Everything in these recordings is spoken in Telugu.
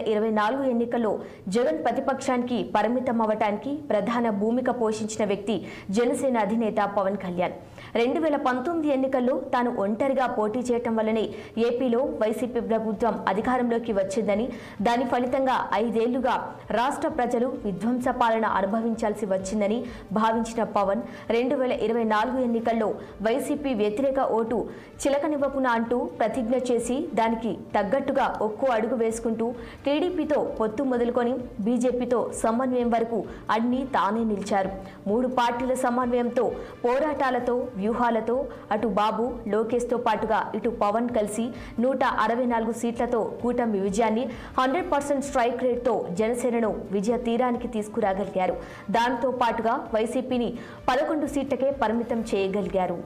24 ఎన్నికల్లో జగన్ ప్రతిపక్షానికి పరిమితం అవ్వడానికి ప్రధాన భూమిక పోషించిన వ్యక్తి జనసేన అధినేత పవన్ కళ్యాణ్. 2019 ఎన్నికల్లో తాను ఒంటరిగా పోటీ చేయటం వల్లనే ఏపీలో వైసీపీ ప్రభుత్వం అధికారంలోకి వచ్చిందని, దాని ఫలితంగా 5 ఏళ్లుగా రాష్ట్ర ప్రజలు విధ్వంస పాలన అనుభవించాల్సి వచ్చిందని భావించిన పవన్ 2024 ఎన్నికల్లో వైసీపీ వ్యతిరేక ఓటు చిలకనివ్వకునా అంటూ ప్రతిజ్ఞ చేసి దానికి తగ్గట్టుగా ఒక్కో అడుగు వేసుకుంటూ టీడీపీతో పొత్తు మొదలుకొని బీజేపీతో సమన్వయం వరకు అన్ని తానే నిలిచారు. 3 పార్టీల సమన్వయంతో, పోరాటాలతో, వ్యూహాలతో అటు బాబు లోకేష్తో పాటుగా ఇటు పవన్ కలిసి 164 సీట్లతో కూటమి విజయాన్ని 100% స్ట్రైక్ రేట్తో జనసేనను విజయ తీరానికి తీసుకురాగలిగారు. దాంతో పాటుగా వైసీపీని 11 సీట్లకే పరిమితం చేయగలిగారు.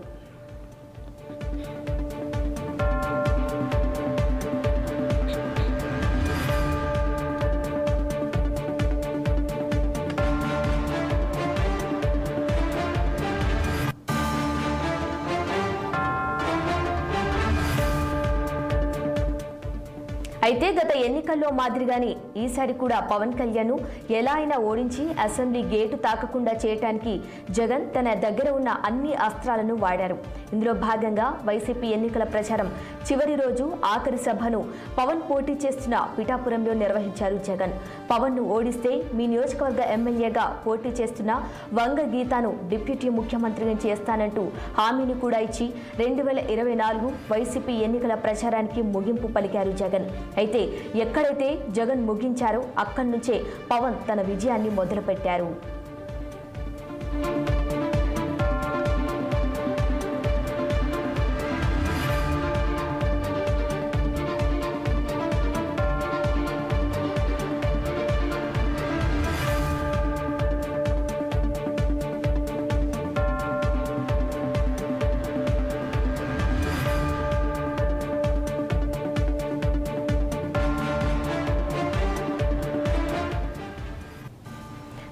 అయితే గత ఎన్నికల్లో మాదిరిగానే ఈసారి కూడా పవన్ కళ్యాణ్ ఎలా అయినా ఓడించి అసెంబ్లీ గేటు తాకకుండా చేయడానికి జగన్ తన దగ్గర ఉన్న అన్ని అస్త్రాలను వాడారు. ఇందులో భాగంగా వైసీపీ ఎన్నికల ప్రచారం చివరి రోజు ఆఖరి సభను పవన్ పోటీ చేస్తున్న పిఠాపురంలో నిర్వహించారు. జగన్ పవన్ను ఓడిస్తే మీ నియోజకవర్గ ఎమ్మెల్యేగా పోటీ చేస్తున్న వంగ గీతాను డిప్యూటీ ముఖ్యమంత్రిగా చేస్తానంటూ హామీని కూడా ఇచ్చి 2024 వైసీపీ ఎన్నికల ప్రచారానికి ముగింపు పలికారు జగన్. అయితే ఎక్కడైతే జగన్ ముగించారో అక్కడి నుంచే పవన్ తన విజయాన్ని మొదలుపెట్టారు.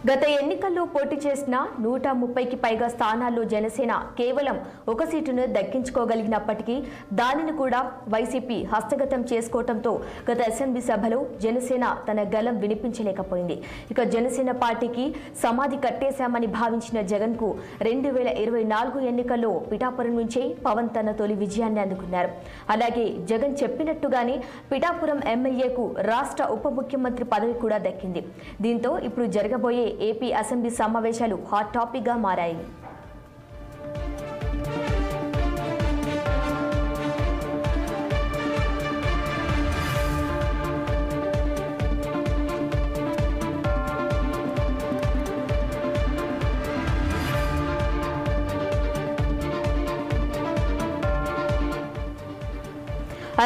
గత ఎన్నికల్లో పోటీ చేసిన 130కి పైగా స్థానాల్లో జనసేన కేవలం 1 సీటును దక్కించుకోగలిగినప్పటికీ దానిని కూడా వైసీపీ హస్తగతం చేసుకోవడంతో గత అసెంబ్లీ సభలో జనసేన తన గలం వినిపించలేకపోయింది. ఇక జనసేన పార్టీకి సమాధి కట్టేశామని భావించిన జగన్కు 2024 ఎన్నికల్లో పిఠాపురం నుంచే పవన్ తన తొలి విజయాన్ని అందుకున్నారు. అలాగే జగన్ చెప్పినట్టుగానే పిఠాపురం ఎమ్మెల్యేకు రాష్ట్ర ఉప ముఖ్యమంత్రి పదవి కూడా దక్కింది. దీంతో ఇప్పుడు జరగబోయే ఏపీ అసెంబ్లీ సమావేశాలు హాట్ టాపిక్ గా మారాయి.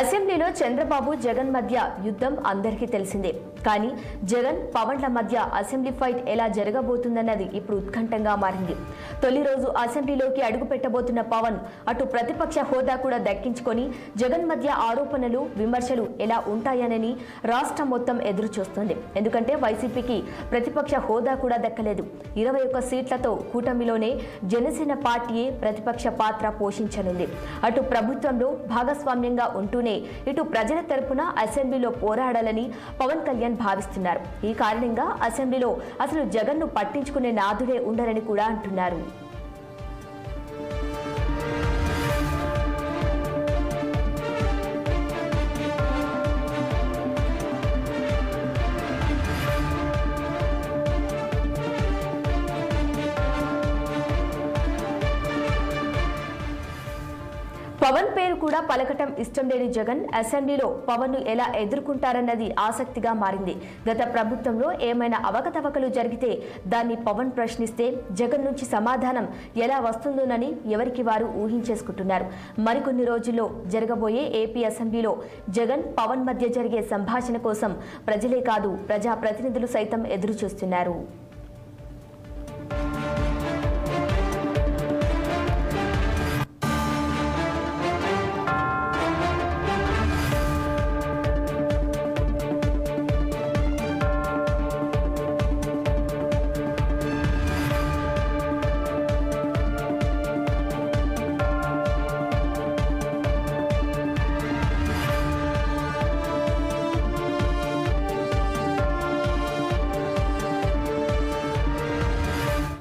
అసెంబ్లీలో చంద్రబాబు జగన్ మధ్య యుద్ధం అందరికీ తెలిసిందే. కానీ జగన్ పవన్ల మధ్య అసెంబ్లీ ఫైట్ ఎలా జరగబోతుందన్నది ఇప్పుడు ఉత్కంఠంగా మారింది. తొలి రోజు అసెంబ్లీలోకి అడుగు పెట్టబోతున్న పవన్ అటు ప్రతిపక్ష హోదా కూడా దక్కించుకొని జగన్ మధ్య ఆరోపణలు, విమర్శలు ఎలా ఉంటాయనని రాష్ట్రం మొత్తం ఎదురు చూస్తుంది. ఎందుకంటే వైసీపీకి ప్రతిపక్ష హోదా కూడా దక్కలేదు. 21 సీట్లతో కూటమిలోనే జనసేన పార్టీయే ప్రతిపక్ష పాత్ర పోషించనుంది. అటు ప్రభుత్వంలో భాగస్వామ్యంగా ఉంటూనే ఇటు ప్రజల తరపున అసెంబ్లీలో పోరాడాలని పవన్ కళ్యాణ్ భావిస్తున్నారు. ఈ కారణంగా అసెంబ్లీలో అసలు జగన్ను పట్టించుకునే నాదుడే ఉండరని కూడా అంటున్నారు. పవన్ పేరు కూడా పలకటం ఇష్టం లేని జగన్ అసెంబ్లీలో పవన్ ను ఎలా ఎదుర్కొంటారన్నది ఆసక్తిగా మారింది. గత ప్రభుత్వంలో ఏమైనా అవకతవకలు జరిగితే దాన్ని పవన్ ప్రశ్నిస్తే జగన్ నుంచి సమాధానం ఎలా వస్తుందోనని ఎవరికి వారు ఊహించేసుకుంటున్నారు. మరికొన్ని రోజుల్లో జరగబోయే ఏపీ అసెంబ్లీలో జగన్ పవన్ మధ్య జరిగే సంభాషణ కోసం ప్రజలే కాదు ప్రజాప్రతినిధులు సైతం ఎదురు చూస్తున్నారు.